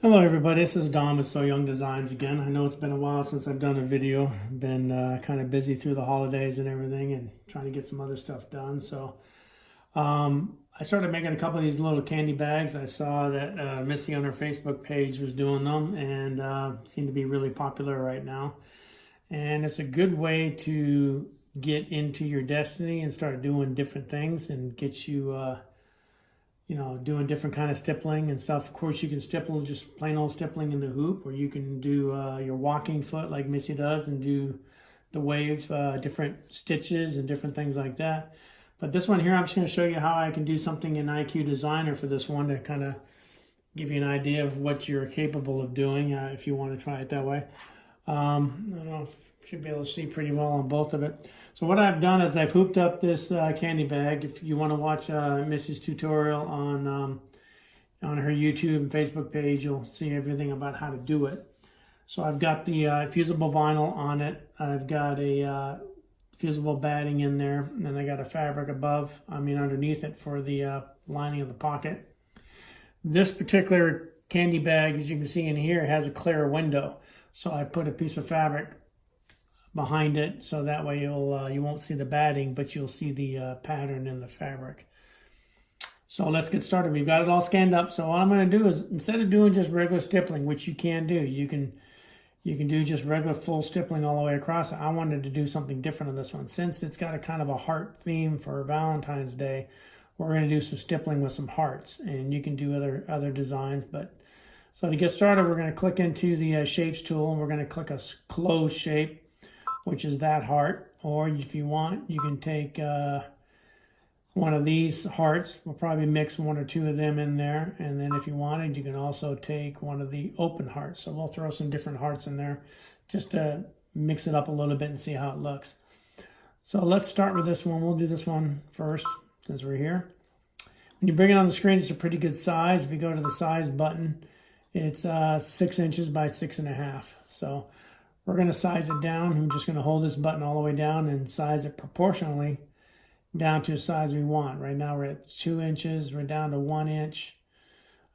Hello everybody, this is Dom with So Young Designs again. I know it's been a while since I've done a video. Been kind of busy through the holidays and everything and trying to get some other stuff done. So I started making a couple of these little candy bags. I saw that Missy on her Facebook page was doing them and seem to be really popular right now. And it's a good way to get into your destiny and start doing different things and get you doing different kind of stippling and stuff. Of course, you can stipple just plain old stippling in the hoop, or you can do your walking foot like Missy does and do the wave, different stitches and different things like that. But this one here, I'm just going to show you how I can do something in IQ Designer for this one to kind of give you an idea of what you're capable of doing if you want to try it that way. I don't know if you should be able to see pretty well on both of it. So what I've done is I've hooped up this candy bag. If you want to watch Missy's tutorial on her YouTube and Facebook page, you'll see everything about how to do it. So I've got the fusible vinyl on it. I've got a fusible batting in there, and then I got a fabric underneath it for the lining of the pocket. This particular candy bag, as you can see in here, has a clear window. So I put a piece of fabric behind it, so that way you won't see the batting, but you'll see the pattern in the fabric. So let's get started. We've got it all scanned up. So what I'm going to do is, instead of doing just regular stippling, which you can do, you can do just regular full stippling all the way across. I wanted to do something different on this one. Since it's got a kind of a heart theme for Valentine's Day, we're going to do some stippling with some hearts, and you can do other designs. But so to get started, we're going to click into the shapes tool, and we're going to click a closed shape, which is that heart. Or if you want, you can take one of these hearts. We'll probably mix one or two of them in there. And then if you wanted, you can also take one of the open hearts. So we'll throw some different hearts in there just to mix it up a little bit and see how it looks. So let's start with this one. We'll do this one first since we're here. When you bring it on the screen, it's a pretty good size. If you go to the size button, it's 6 inches by 6.5. So we're going to size it down. I'm just going to hold this button all the way down and size it proportionally down to the size we want. Right now we're at 2 inches. We're down to 1 inch.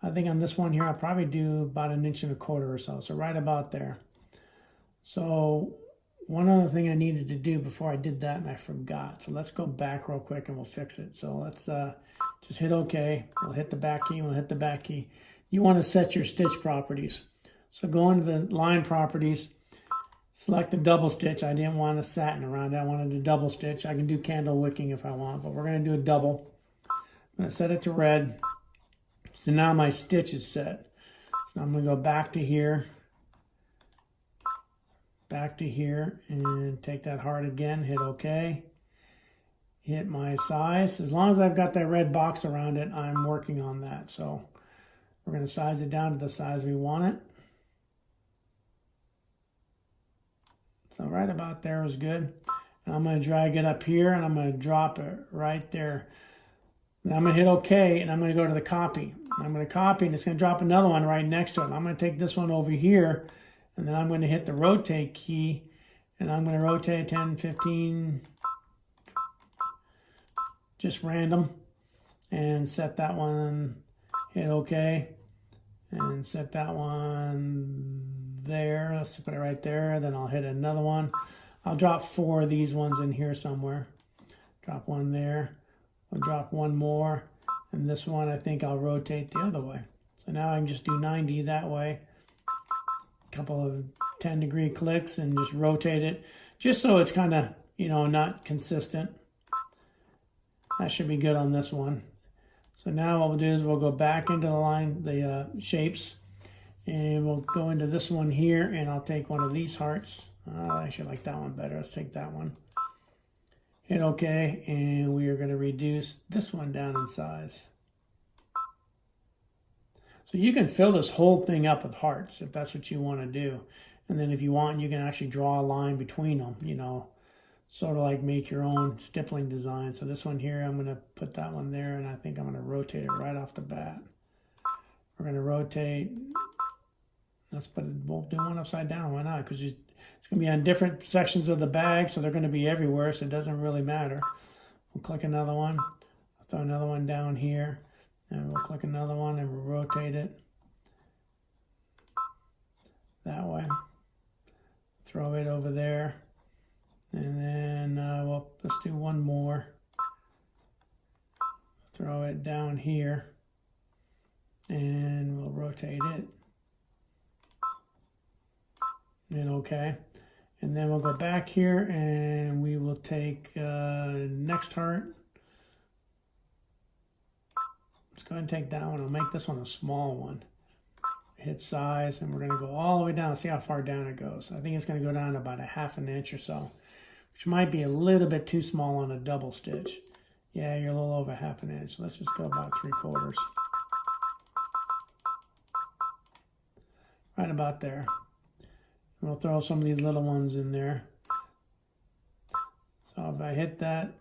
I think on this one here, I'll probably do about 1.25 inches or so. So right about there. So one other thing I needed to do before I did that, and I forgot. So let's go back real quick and we'll fix it. So let's just hit OK. We'll hit the back key. We'll hit the back key. You want to set your stitch properties. So go into the line properties. Select the double stitch. I didn't want a satin around it. I wanted a double stitch. I can do candle wicking if I want, but we're going to do a double. I'm going to set it to red. So now my stitch is set. So I'm going to go back to here, and take that heart again, hit OK. Hit my size. As long as I've got that red box around it, I'm working on that. So we're going to size it down to the size we want it. So right about there is good. And I'm going to drag it up here, and I'm going to drop it right there. Then I'm going to hit OK, and I'm going to go to the copy. I'm going to copy, and it's going to drop another one right next to it. I'm going to take this one over here, and then I'm going to hit the rotate key, and I'm going to rotate 10, 15, just random, and set that one, hit OK, and set that one there. Let's put it right there. Then I'll hit another one. I'll drop 4 of these ones in here somewhere. Drop one there. I'll drop one more. And this one I think I'll rotate the other way. So now I can just do 90 that way. A couple of 10-degree clicks and just rotate it. Just so it's kind of, not consistent. That should be good on this one. So now what we'll do is we'll go back into the line, the shapes. And we'll go into this one here, and I'll take one of these hearts. I actually like that one better. Let's take that one. Hit OK, and we are going to reduce this one down in size. So you can fill this whole thing up with hearts if that's what you want to do. And then if you want, you can actually draw a line between them, sort of like make your own stippling design. So this one here, I'm going to put that one there, and I think I'm going to rotate it right off the bat. We're going to rotate. We'll do one upside down. Why not? Because it's going to be on different sections of the bag, so they're going to be everywhere, so it doesn't really matter. We'll click another one. I'll throw another one down here, and we'll click another one, and we'll rotate it. that way. Throw it over there. And then let's do one more. Throw it down here. And we'll rotate it. And okay. And then we'll go back here and we will take next heart. Let's go ahead and take that one. I'll make this one a small one. Hit size, and we're going to go all the way down. See how far down it goes. I think it's going to go down about a ½ inch or so, which might be a little bit too small on a double stitch. Yeah, you're a little over ½ inch. Let's just go about 3/4. Right about there. And we'll throw some of these little ones in there. So if I hit that,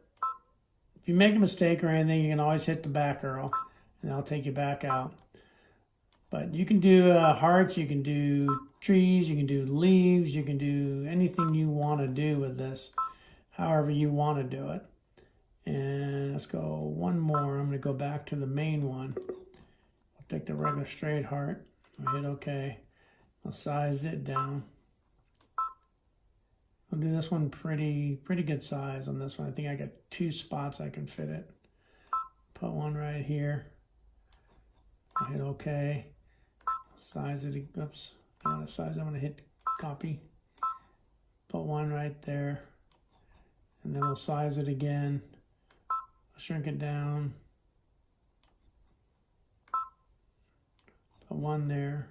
if you make a mistake or anything, you can always hit the back arrow, and that'll take you back out. But you can do hearts, you can do trees, you can do leaves, you can do anything you want to do with this, however you want to do it. And let's go one more. I'm going to go back to the main one. I'll take the regular straight heart. I'll hit OK. I'll size it down. I'll do this one pretty good size on this one. I think I got 2 spots I can fit it. Put one right here. I'll hit OK. Size it. Oops. I want to size. I want to hit copy. Put one right there. And then we'll size it again. I'll shrink it down. Put one there.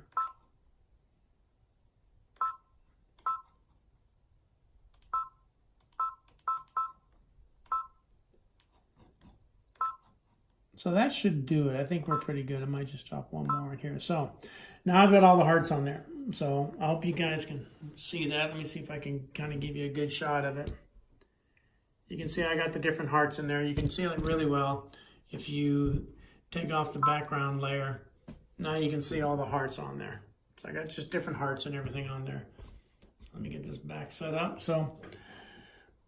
So that should do it. I think we're pretty good. I might just drop one more in here. So now I've got all the hearts on there. So I hope you guys can see that. Let me see if I can kind of give you a good shot of it. You can see I got the different hearts in there. You can see it really well if you take off the background layer. Now you can see all the hearts on there. So I got just different hearts and everything on there. So let me get this back set up. So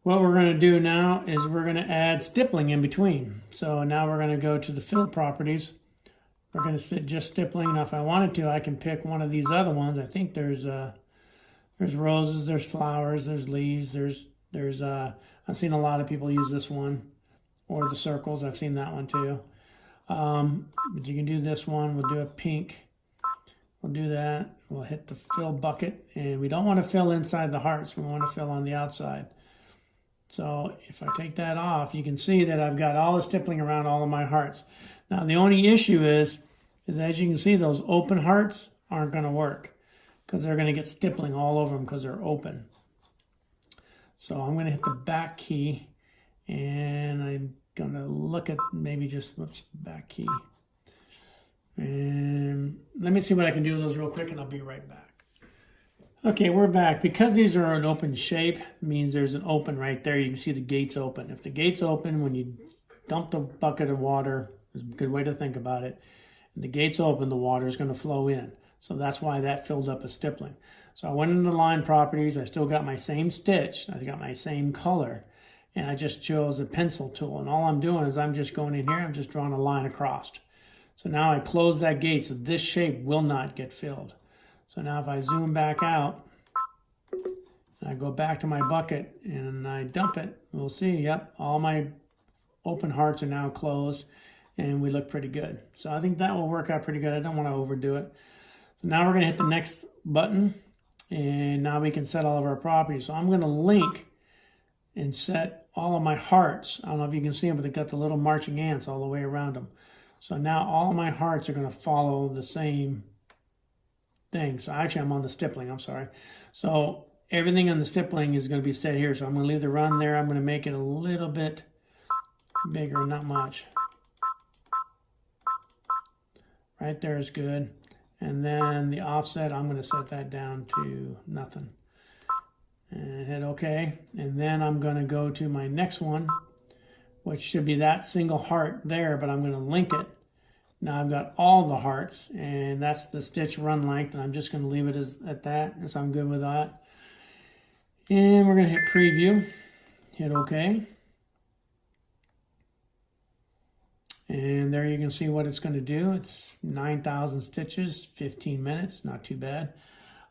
what we're going to do now is we're going to add stippling in between. So now we're going to go to the fill properties. We're going to sit just stippling. Now if I wanted to, I can pick one of these other ones. I think there's roses, there's flowers, there's leaves, there's I've seen a lot of people use this one, or the circles. I've seen that one too. But you can do this one. We'll do a pink. We'll do that. We'll hit the fill bucket, and we don't want to fill inside the hearts. We want to fill on the outside. So if I take that off, you can see that I've got all the stippling around all of my hearts. Now the only issue is as you can see, those open hearts aren't going to work because they're going to get stippling all over them because they're open. So I'm going to hit the back key, and I'm going to look at maybe just, whoops, back key. And let me see what I can do with those real quick, and I'll be right back. Okay, we're back. Because these are an open shape, it means there's an open right there. You can see the gates open. If the gate's open, when you dump the bucket of water, there's a good way to think about it. If the gate's open, the water is going to flow in. So that's why that filled up a stippling. So I went into line properties. I still got my same stitch. I got my same color. And I just chose a pencil tool. And all I'm doing is I'm just going in here. I'm just drawing a line across. So now I close that gate so this shape will not get filled. So now if I zoom back out, and I go back to my bucket and I dump it, we'll see, yep, all my open hearts are now closed and we look pretty good. So I think that will work out pretty good. I don't want to overdo it. So now we're going to hit the next button, and now we can set all of our properties. So I'm going to link and set all of my hearts. I don't know if you can see them, but they've got the little marching ants all the way around them. So now all of my hearts are going to follow the same thing. So actually I'm on the stippling, I'm sorry. So everything on the stippling is going to be set here. So I'm going to leave the run there. I'm going to make it a little bit bigger, not much. Right there is good. And then the offset, I'm going to set that down to nothing. And hit OK. And then I'm going to go to my next one, which should be that single heart there, but I'm going to link it. Now I've got all the hearts, and that's the stitch run length, and I'm just going to leave it at that, and so I'm good with that. And we're going to hit preview, hit OK. And there you can see what it's going to do. It's 9,000 stitches, 15 minutes, not too bad.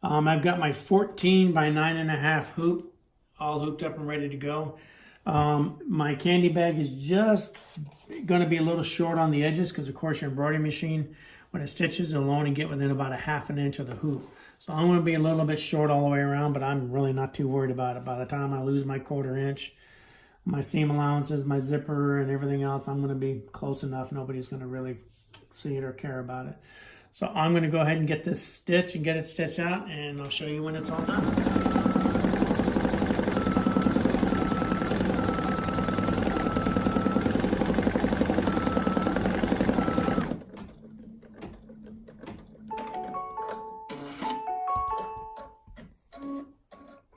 I've got my 14 by 9.5 hoop all hooped up and ready to go. My candy bag is just going to be a little short on the edges because, of course, your embroidery machine, when it stitches, it'll only get within about a 1/2 inch of the hoop. So I'm going to be a little bit short all the way around, but I'm really not too worried about it. By the time I lose my 1/4 inch, my seam allowances, my zipper, and everything else, I'm going to be close enough. Nobody's going to really see it or care about it. So I'm going to go ahead and get this stitch and get it stitched out, and I'll show you when it's all done.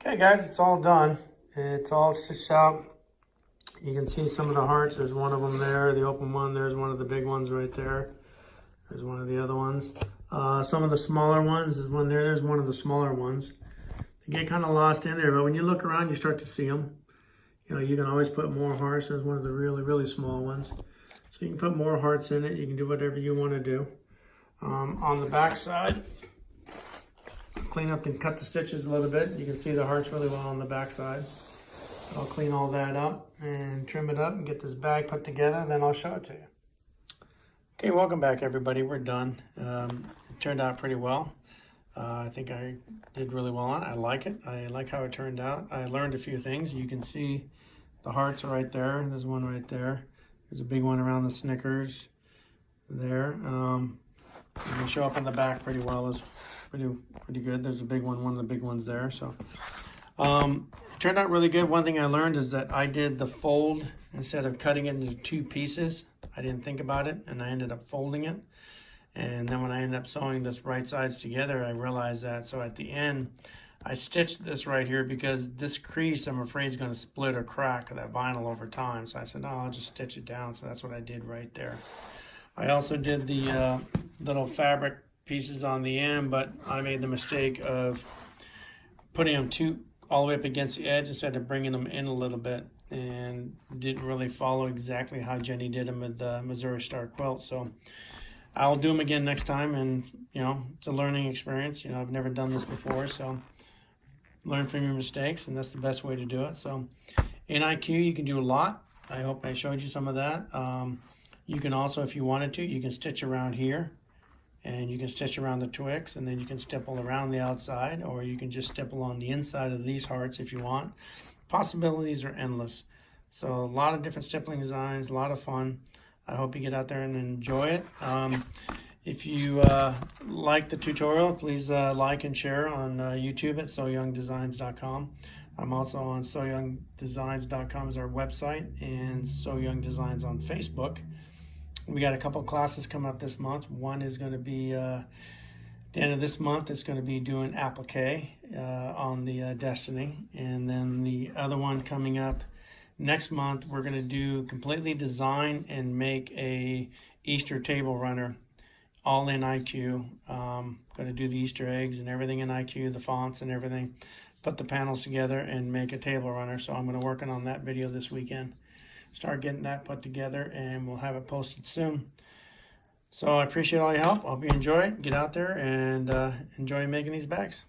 Okay guys, it's all done. It's all stitched out. You can see some of the hearts. There's one of them there, the open one. There's one of the big ones right there. There's one of the other ones. Some of the smaller ones, there's one there. There's one of the smaller ones. They get kind of lost in there, but when you look around, you start to see them. You know, you can always put more hearts. There's one of the really, really small ones. So you can put more hearts in it. You can do whatever you want to do. On the back side, clean up and cut the stitches a little bit. You can see the hearts really well on the back side. I'll clean all that up and trim it up and get this bag put together, then I'll show it to you. Okay, welcome back everybody. We're done. It turned out pretty well. I think I did really well on it. I like it. I like how it turned out. I learned a few things. You can see the hearts right there. There's one right there. There's a big one around the Snickers there. You can show up on the back pretty well. It's pretty good. There's a big one of the big ones there. So it turned out really good. One thing I learned is that I did the fold instead of cutting it into 2 pieces. I didn't think about it, and I ended up folding it. And then when I ended up sewing this right sides together, I realized that. So at the end, I stitched this right here because this crease, I'm afraid, is going to split or crack that vinyl over time. So I said, no, I'll just stitch it down. So that's what I did right there. I also did the little fabric pieces on the end, but I made the mistake of putting them all the way up against the edge instead of bringing them in a little bit, and didn't really follow exactly how Jenny did them with the Missouri Star quilt. So I'll do them again next time, and you know, it's a learning experience. You know, I've never done this before, so learn from your mistakes, and that's the best way to do it. So in IQ, you can do a lot. I hope I showed you some of that. You can also, if you wanted to, you can stitch around here, and you can stitch around the twigs, and then you can stipple around the outside, or you can just stipple on the inside of these hearts if you want. Possibilities are endless. So a lot of different stippling designs, a lot of fun. I hope you get out there and enjoy it. If you like the tutorial, please like and share on YouTube at SewYoungDesigns.com. I'm also on SewYoungDesigns.com as our website, and Sew Young Designs on Facebook. We got a couple classes coming up this month. One is going to be at the end of this month. It's going to be doing applique on the Destiny, and then the other one coming up next month, we're going to do completely design and make a Easter table runner, all in IQ. Going to do the Easter eggs and everything in IQ, the fonts and everything. Put the panels together and make a table runner. So I'm going to work on that video this weekend. Start getting that put together, and we'll have it posted soon. So I appreciate all your help. I hope you enjoy it. Get out there and enjoy making these bags.